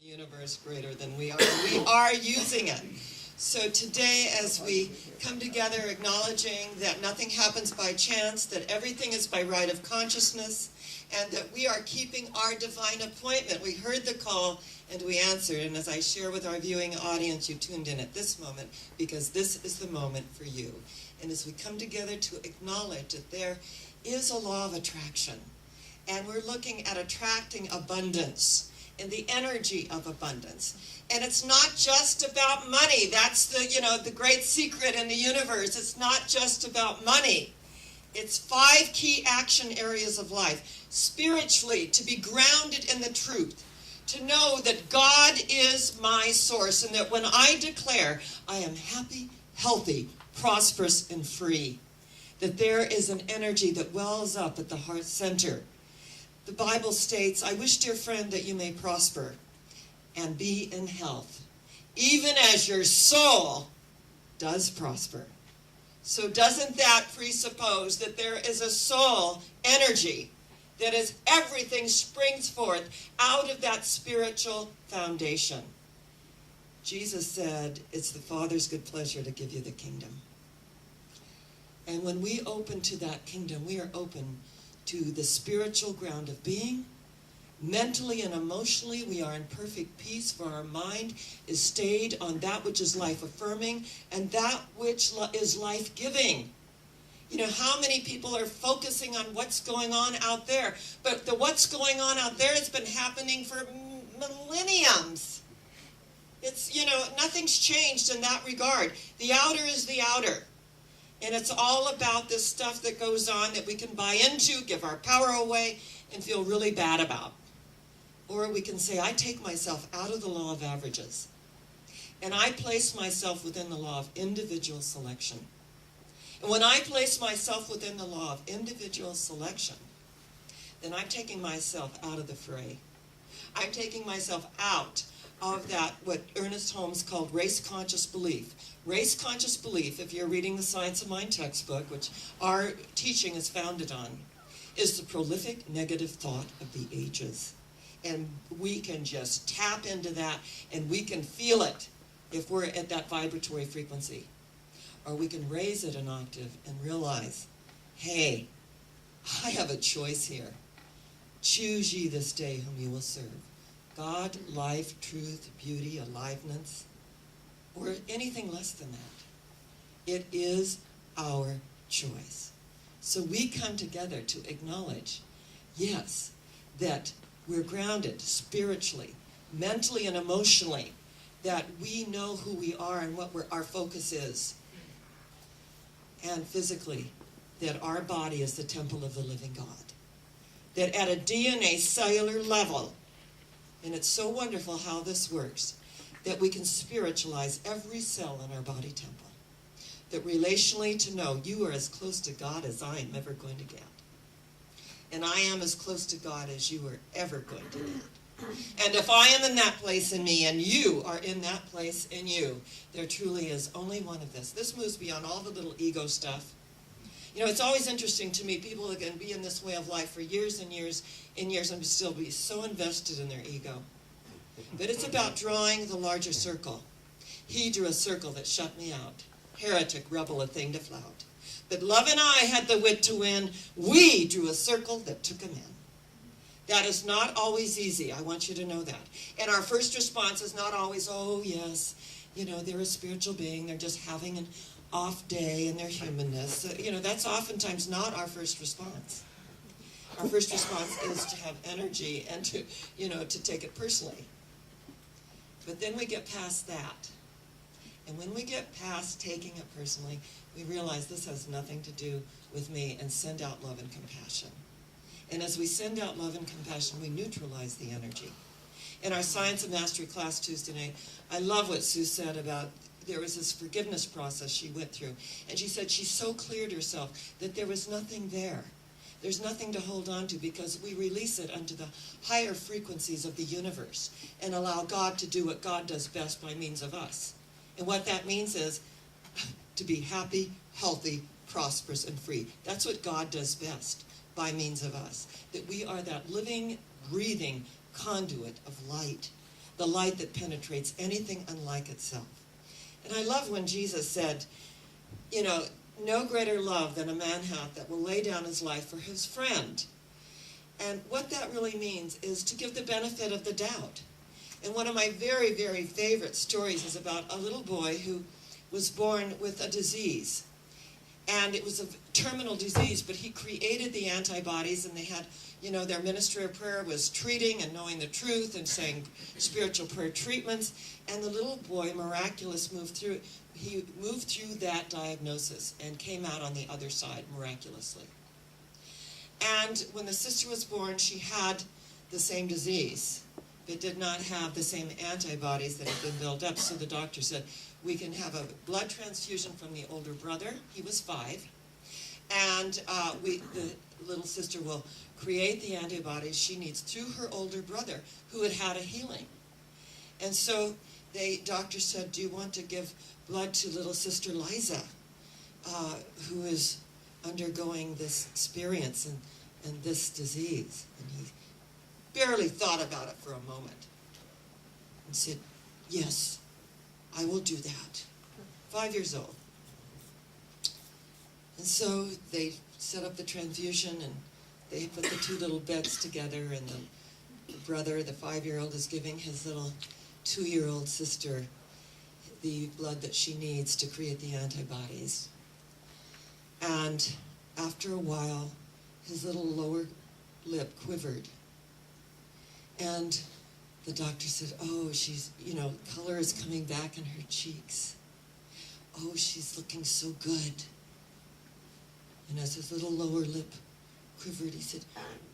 Universe greater than we are. We are using it. So today, as we come together acknowledging that nothing happens by chance, that everything is by right of consciousness, and that we are keeping our divine appointment. We heard the call and we answered, and as I share with our viewing audience, you tuned in at this moment because this is the moment for you. And as we come together to acknowledge that there is a law of attraction, and we're looking at attracting abundance and the energy of abundance. And it's not just about money. That's the great secret in the universe. It's not just about money. It's 5 key action areas of life. Spiritually, to be grounded in the truth. To know that God is my source and that when I declare I am happy, healthy, prosperous, and free, that there is an energy that wells up at the heart center. The Bible states, I wish, dear friend, that you may prosper and be in health, even as your soul does prosper. So doesn't that presuppose that there is a soul energy that is everything springs forth out of that spiritual foundation? Jesus said, it's the Father's good pleasure to give you the kingdom. And when we open to that kingdom, we are open to the spiritual ground of being. Mentally and emotionally, we are in perfect peace, for our mind is stayed on that which is life-affirming and that which is life-giving. You know, how many people are focusing on what's going on out there? But the what's going on out there has been happening for millenniums. It's, nothing's changed in that regard. The outer is the outer. And it's all about this stuff that goes on that we can buy into, give our power away, and feel really bad about. Or we can say, I take myself out of the law of averages, and I place myself within the law of individual selection. And when I place myself within the law of individual selection, then I'm taking myself out of the fray. I'm taking myself out of that, what Ernest Holmes called race-conscious belief. Race-conscious belief, if you're reading the Science of Mind textbook, which our teaching is founded on, is the prolific negative thought of the ages. And we can just tap into that, and we can feel it if we're at that vibratory frequency. Or we can raise it an octave and realize, hey, I have a choice here. Choose ye this day whom you will serve. God, life, truth, beauty, aliveness, or anything less than that. It is our choice. So we come together to acknowledge, yes, that we're grounded spiritually, mentally, and emotionally, that we know who we are and what our focus is. And physically, that our body is the temple of the living God. That at a DNA cellular level, and it's so wonderful how this works, that we can spiritualize every cell in our body temple. That relationally to know you are as close to God as I am ever going to get. And I am as close to God as you are ever going to get. And if I am in that place in me and you are in that place in you, there truly is only one of this. This moves beyond all the little ego stuff. It's always interesting to me, people that can be in this way of life for years and years and years and still be so invested in their ego. But it's about drawing the larger circle. He drew a circle that shut me out. Heretic, rebel, a thing to flout. But love and I had the wit to win. We drew a circle that took him in. That is not always easy. I want you to know that. And our first response is not always, oh, yes, they're a spiritual being. They're just having an off day in their humanness. That's oftentimes not our first response. Our first response is to have energy and to take it personally. But then we get past that. And when we get past taking it personally, we realize this has nothing to do with me and send out love and compassion. And as we send out love and compassion, we neutralize the energy. In our Science of Mastery class Tuesday night, I love what Sue said about there was this forgiveness process she went through. And she said she so cleared herself that there was nothing there. There's nothing to hold on to because we release it unto the higher frequencies of the universe and allow God to do what God does best by means of us. And what that means is to be happy, healthy, prosperous, and free. That's what God does best by means of us. That we are that living, breathing conduit of light the light that penetrates anything unlike itself. And I love when Jesus said, you know, no greater love than a man hath that will lay down his life for his friend. And what that really means is to give the benefit of the doubt. And one of my very, very favorite stories is about a little boy who was born with a disease. And it was a terminal disease, but he created the antibodies, and they had, you know, their ministry of prayer was treating and knowing the truth and saying spiritual prayer treatments. And the little boy he moved through that diagnosis and came out on the other side miraculously. And when the sister was born, she had the same disease, but did not have the same antibodies that had been built up. So the doctor said, we can have a blood transfusion from the older brother. He was 5. And the little sister will create the antibodies she needs through her older brother, who had had a healing. And so the doctor said, do you want to give blood to little sister Liza, who is undergoing this experience and this disease? And he barely thought about it for a moment and said, yes, I will do that. 5 years old. And so they set up the transfusion, and they put the 2 little beds together, and the brother, the 5-year-old, is giving his little 2-year-old sister the blood that she needs to create the antibodies. And after a while, his little lower lip quivered. And the doctor said, oh, she's, color is coming back in her cheeks. Oh, she's looking so good. And as his little lower lip quivered, he said,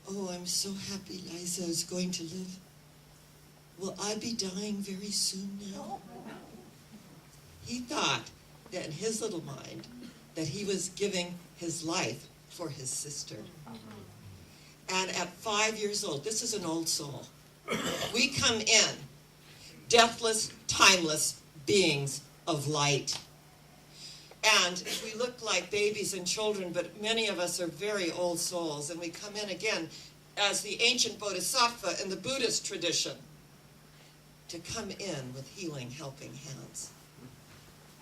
oh, I'm so happy Liza is going to live. Will I be dying very soon now? He thought that in his little mind that he was giving his life for his sister. And at 5 years old, this is an old soul, we come in deathless, timeless beings of light. And we look like babies and children, but many of us are very old souls, and we come in again as the ancient Bodhisattva in the Buddhist tradition to come in with healing, helping hands.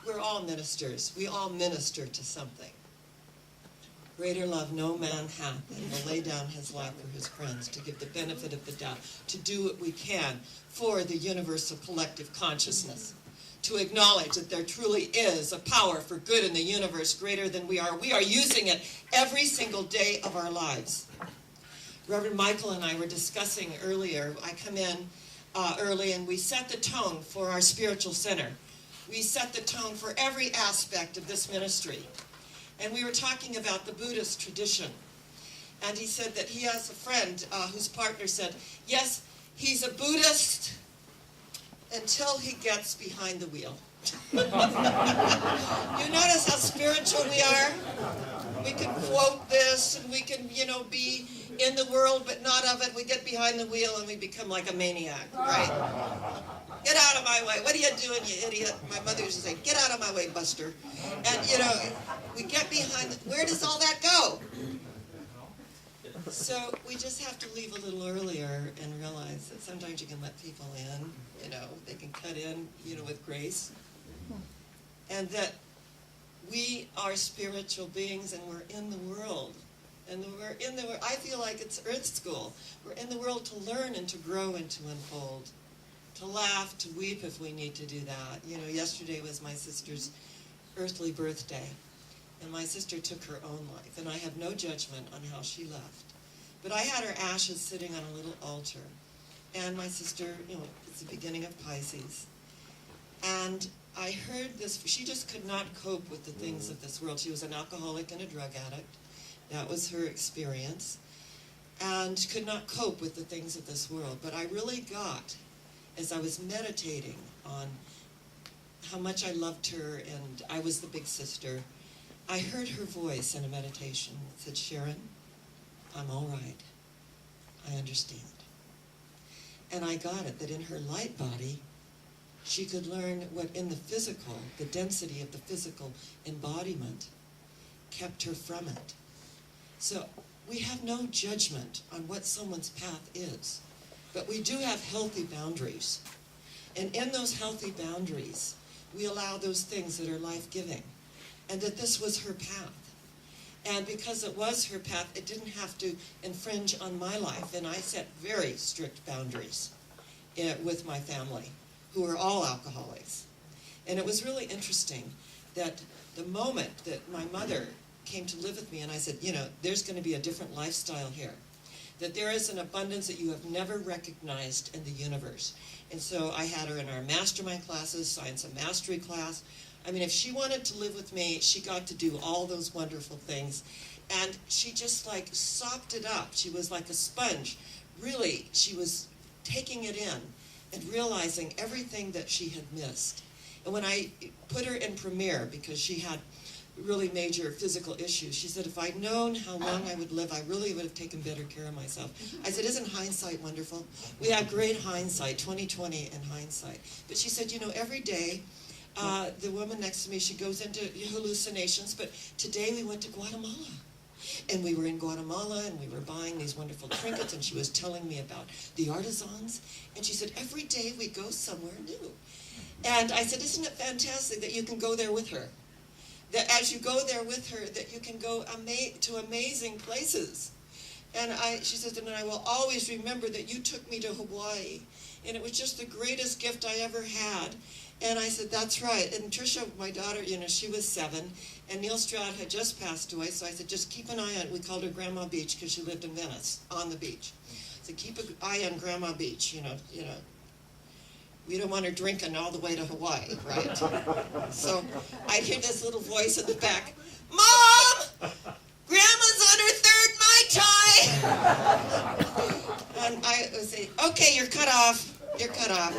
We're all ministers. We all minister to something. Greater love no man hath than will lay down his life for his friends, to give the benefit of the doubt, to do what we can for the universal collective consciousness, to acknowledge that there truly is a power for good in the universe greater than we are. We are using it every single day of our lives. Reverend Michael and I were discussing earlier. I come in early, and we set the tone for our spiritual center. We set the tone for every aspect of this ministry. And we were talking about the Buddhist tradition. And he said that he has a friend whose partner said, yes, he's a Buddhist until he gets behind the wheel. You notice how spiritual we are? We can quote this, and we can, be in the world but not of it. We get behind the wheel and we become like a maniac, right? Get out of my way. What are you doing, you idiot? My mother used to say, get out of my way, Buster. And, we get behind, where does all that go? So we just have to leave a little earlier and realize that sometimes you can let people in, they can cut in, with grace. And that we are spiritual beings, and we're in the world. And we're in the world. I feel like it's Earth School. We're in the world to learn and to grow and to unfold. To laugh, to weep if we need to do that. Yesterday was my sister's earthly birthday. And my sister took her own life. And I have no judgment on how she left. But I had her ashes sitting on a little altar. And my sister, it's the beginning of Pisces. And I heard this, she just could not cope with the things of this world. She was an alcoholic and a drug addict. That was her experience. And could not cope with the things of this world. But I really got, as I was meditating on how much I loved her and I was the big sister, I heard her voice in a meditation. It said, Sharon, I'm all right. I understand. And I got it, that in her light body, she could learn what in the physical, the density of the physical embodiment, kept her from it. So we have no judgment on what someone's path is, but we do have healthy boundaries. And in those healthy boundaries, we allow those things that are life-giving. And that this was her path. And because it was her path, it didn't have to infringe on my life. And I set very strict boundaries with my family, who are all alcoholics. And it was really interesting that the moment that my mother came to live with me, and I said, you know, there's going to be a different lifestyle here. That there is an abundance that you have never recognized in the universe. And so I had her in our mastermind classes, Science of Mastery class. I mean, if she wanted to live with me, she got to do all those wonderful things. And she just like sopped it up. She was like a sponge. Really, she was taking it in and realizing everything that she had missed. And when I put her in Premier, because she had really major physical issues, she said, if I'd known how long I would live, I really would have taken better care of myself. I said, isn't hindsight wonderful? We have great hindsight, 2020 in hindsight. But she said, you know, every day, the woman next to me, she goes into hallucinations, but today we went to Guatemala. And we were in Guatemala, and we were buying these wonderful trinkets, and she was telling me about the artisans. And she said, every day we go somewhere new. And I said, isn't it fantastic that you can go there with her? That as you go there with her, that you can go to amazing places. And she said, and I will always remember that you took me to Hawaii. And it was just the greatest gift I ever had. And I said, that's right. And Tricia, my daughter, you know, she was 7. And Neil Stroud had just passed away. So I said, just keep an eye on it. We called her Grandma Beach because she lived in Venice, on the beach. So keep an eye on Grandma Beach, you know. We don't want her drinking all the way to Hawaii, right? So I'd hear this little voice in the back, Mom! Grandma's on her 3rd Mai Tai! And I would say, okay, you're cut off. You're cut off.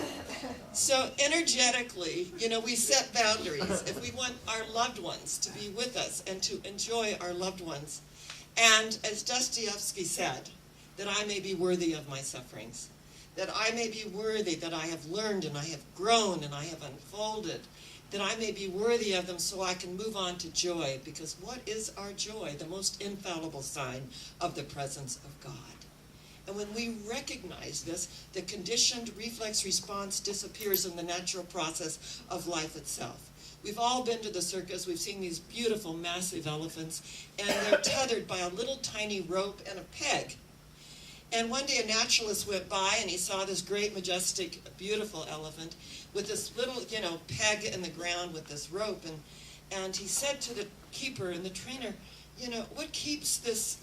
So energetically, you know, we set boundaries. If we want our loved ones to be with us and to enjoy our loved ones. And as Dostoevsky said, that I may be worthy of my sufferings. That I may be worthy, that I have learned and I have grown and I have unfolded, that I may be worthy of them so I can move on to joy. Because what is our joy? The most infallible sign of the presence of God. And when we recognize this, the conditioned reflex response disappears in the natural process of life itself. We've all been to the circus. We've seen these beautiful, massive elephants, and they're tethered by a little tiny rope and a peg. And one day a naturalist went by and he saw this great, majestic, beautiful elephant with this little, you know, peg in the ground with this rope. And he said to the keeper and the trainer, you know, what keeps this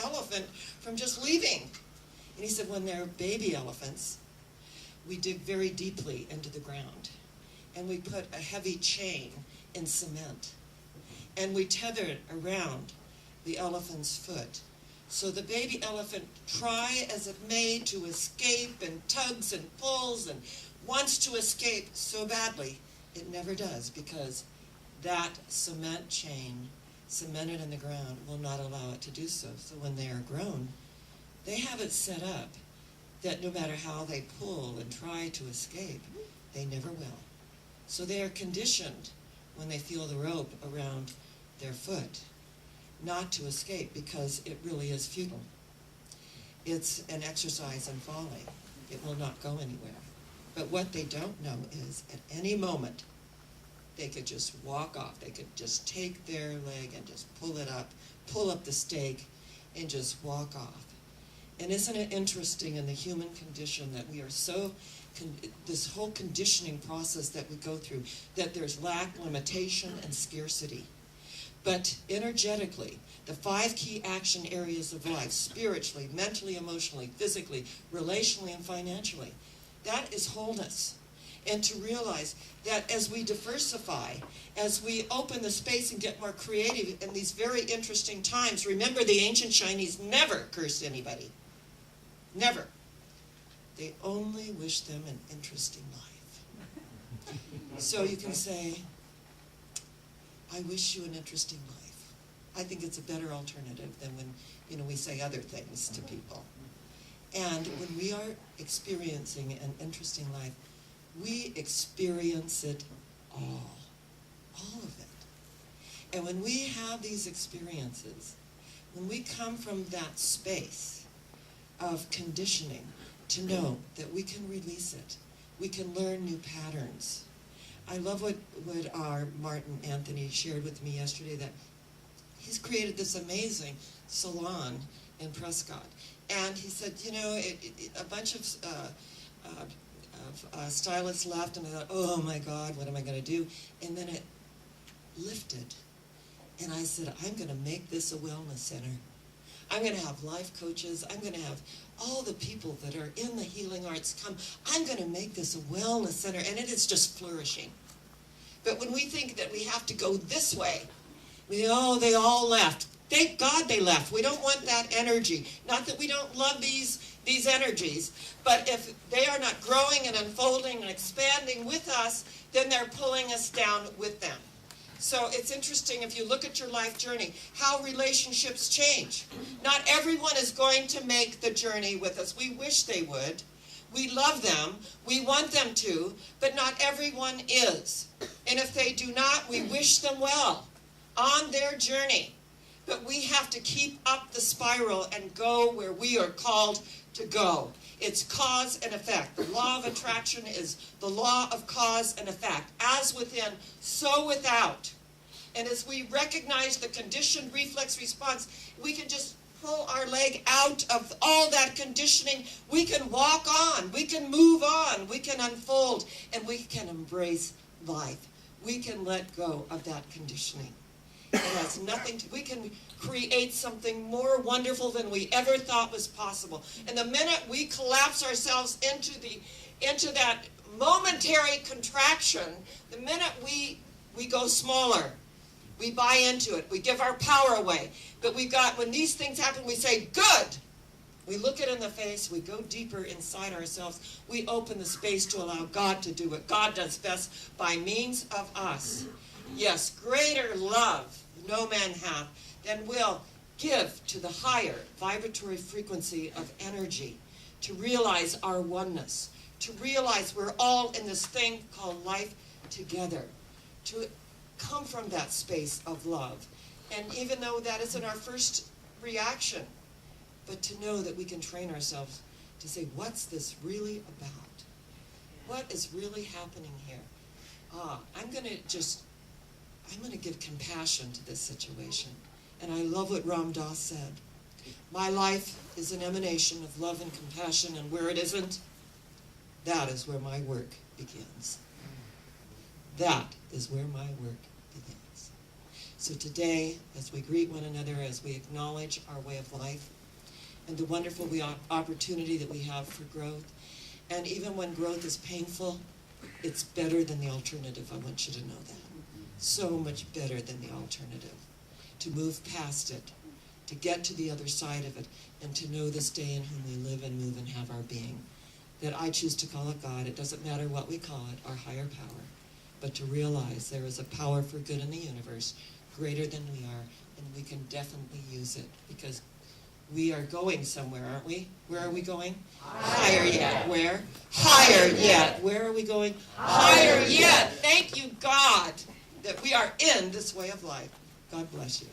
elephant from just leaving? And he said, when they're baby elephants, we dig very deeply into the ground. And we put a heavy chain in cement. And we tether it around the elephant's foot. So the baby elephant, try as it may to escape and tugs and pulls and wants to escape so badly, it never does, because that cement chain cemented in the ground will not allow it to do so. So when they are grown, they have it set up that no matter how they pull and try to escape, they never will. So they are conditioned when they feel the rope around their foot not to escape, because it really is futile. It's an exercise in folly. It will not go anywhere. But what they don't know is at any moment they could just walk off. They could just take their leg and just pull up the stake and just walk off. And isn't it interesting in the human condition that we are so, this whole conditioning process that we go through, that there's lack, limitation, and scarcity. But energetically, the 5 key action areas of life, spiritually, mentally, emotionally, physically, relationally, and financially, that is wholeness. And to realize that as we diversify, as we open the space and get more creative in these very interesting times, remember the ancient Chinese never cursed anybody. Never. They only wished them an interesting life. So you can say, I wish you an interesting life. I think it's a better alternative than when, we say other things to people. And when we are experiencing an interesting life, we experience it all of it. And when we have these experiences, when we come from that space of conditioning to know that we can release it, we can learn new patterns. I love what our Martin Anthony shared with me yesterday, that he's created this amazing salon in Prescott. And he said, you know, a bunch of stylists left, and I thought, oh my God, what am I going to do? And then it lifted. And I said, I'm going to make this a wellness center. I'm going to have life coaches. I'm going to have all the people that are in the healing arts come. I'm going to make this a wellness center, and it is just flourishing. But when we think that we have to go this way, they all left. Thank God they left. We don't want that energy. Not that we don't love these energies, but if they are not growing and unfolding and expanding with us, then they're pulling us down with them. So it's interesting, if you look at your life journey, how relationships change. Not everyone is going to make the journey with us. We wish they would. We love them. We want them to, but not everyone is. And if they do not, we wish them well on their journey. But we have to keep up the spiral and go where we are called to go. It's cause and effect. The law of attraction is the law of cause and effect. As within, so without. And as we recognize the conditioned reflex response, we can just pull our leg out of all that conditioning. We can walk on. We can move on. We can unfold. And we can embrace life. We can let go of that conditioning. It has nothing to, we can create something more wonderful than we ever thought was possible. And the minute we collapse ourselves into that momentary contraction, the minute we go smaller, we buy into it, we give our power away. But when these things happen, we say, good. We look it in the face, we go deeper inside ourselves, we open the space to allow God to do what God does best by means of us. Yes, greater love no man hath than will give to the higher vibratory frequency of energy, to realize our oneness, to realize we're all in this thing called life together, to come from that space of love. And even though that isn't our first reaction, but to know that we can train ourselves to say, what's this really about? What is really happening here? I'm going to give compassion to this situation. And I love what Ram Dass said. My life is an emanation of love and compassion, and where it isn't, that is where my work begins. That is where my work begins. So today, as we greet one another, as we acknowledge our way of life, and the wonderful opportunity that we have for growth, and even when growth is painful, it's better than the alternative. I want you to know that. So much better than the alternative. To move past it, to get to the other side of it, and to know this day in whom we live and move and have our being. That I choose to call it God. It doesn't matter what we call it, our higher power. But to realize there is a power for good in the universe greater than we are, and we can definitely use it, because we are going somewhere, aren't we? Where are we going? Higher yet. Where? Higher yet. Where are we going? Higher yet. Thank you, God, that we are in this way of life. God bless you.